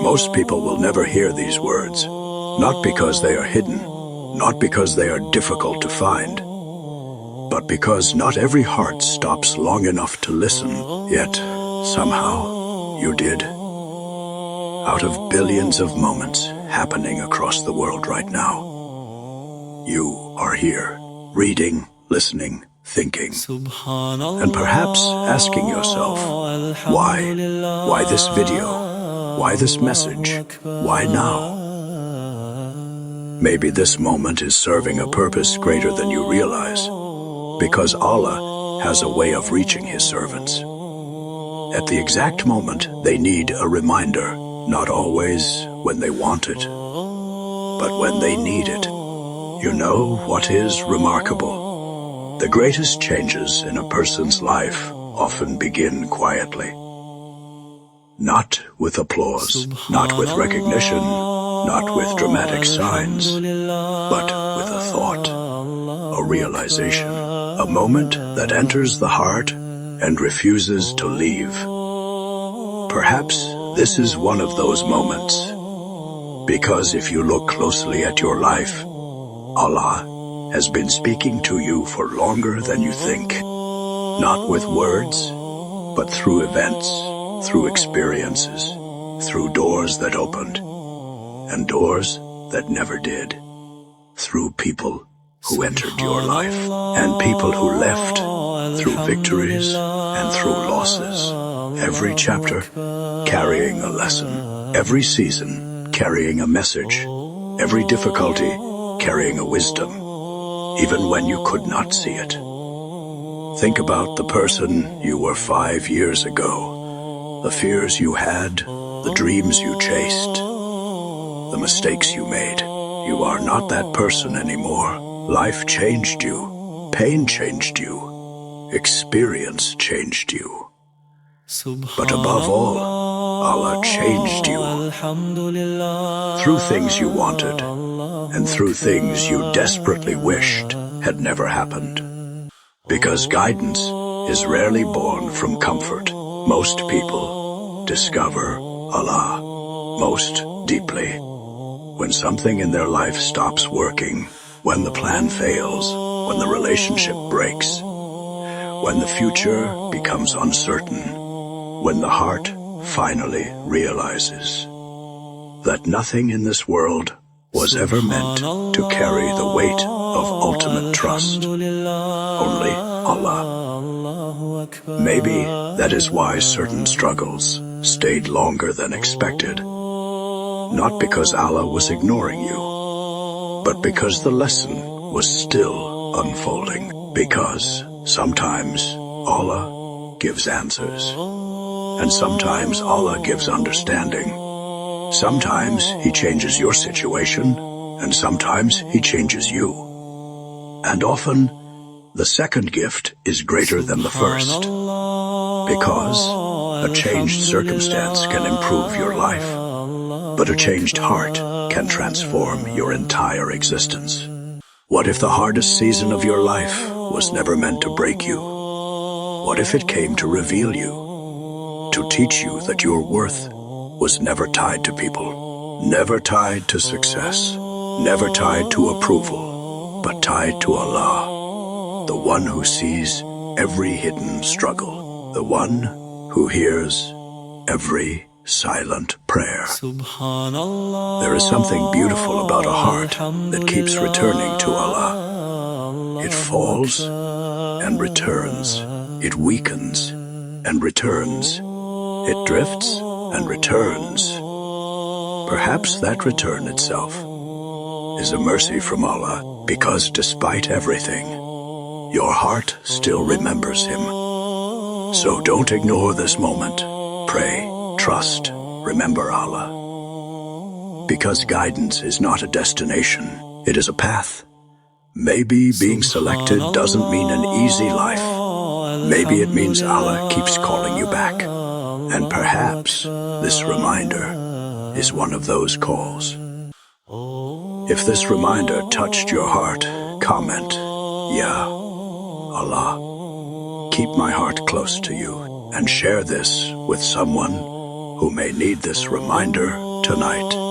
Most people will never hear these words, not because they are hidden, not because they are difficult to find, but because not every heart stops long enough to listen, yet somehow you did. Out of billions of moments happening across the world right now, you are here, reading, listening, thinking, and perhaps asking yourself, why? Why this video? Why this message? Why now? Maybe this moment is serving a purpose greater than you realize, because Allah has a way of reaching His servants. At the exact moment they need a reminder, not always when they want it, but when they need it. You know what is remarkable? The greatest changes in a person's life often begin quietly. Not with applause, not with recognition, not with dramatic signs, but with a thought, a realization, a moment that enters the heart and refuses to leave. Perhaps this is one of those moments, because if you look closely at your life, Allah has been speaking to you for longer than you think, not with words, but through events, through experiences, through doors that opened, and doors that never did, through people who entered your life, and people who left, through victories and through losses. Every chapter carrying a lesson, every season carrying a message, every difficulty carrying a wisdom, even when you could not see it. Think about the person you were 5 years ago, the fears you had, the dreams you chased, the mistakes you made. You are not that person anymore. Life changed you, pain changed you, experience changed you. But above all, Allah changed you through things you wanted and through things you desperately wished had never happened. Because guidance is rarely born from comfort. Most people discover Allah most deeply when something in their life stops working, when the plan fails, when the relationship breaks, when the future becomes uncertain, when the heart finally realizes that nothing in this world was ever meant to carry the weight of ultimate trust. Only Allah. Maybe that is why certain struggles stayed longer than expected. Not because Allah was ignoring you, but because the lesson was still unfolding. Because sometimes Allah gives answers, and sometimes Allah gives understanding. Sometimes He changes your situation, and sometimes He changes you. And often, the second gift is greater than the first, because a changed circumstance can improve your life, but a changed heart can transform your entire existence. What if the hardest season of your life was never meant to break you? What if it came to reveal you, to teach you that your worth was never tied to people, never tied to success, never tied to approval, but tied to Allah, the one who sees every hidden struggle, the one who hears every silent prayer. There is something beautiful about a heart that keeps returning to Allah. It falls and returns. It weakens and returns. It drifts and returns. Perhaps that return itself is a mercy from Allah, because despite everything, your heart still remembers Him. So don't ignore this moment. Pray, trust, remember Allah. Because guidance is not a destination, it is a path. Maybe being selected doesn't mean an easy life. Maybe it means Allah keeps calling you back. And perhaps this reminder is one of those calls. If this reminder touched your heart, comment, Ya Allah. Keep my heart close to you, and share this with someone who may need this reminder tonight.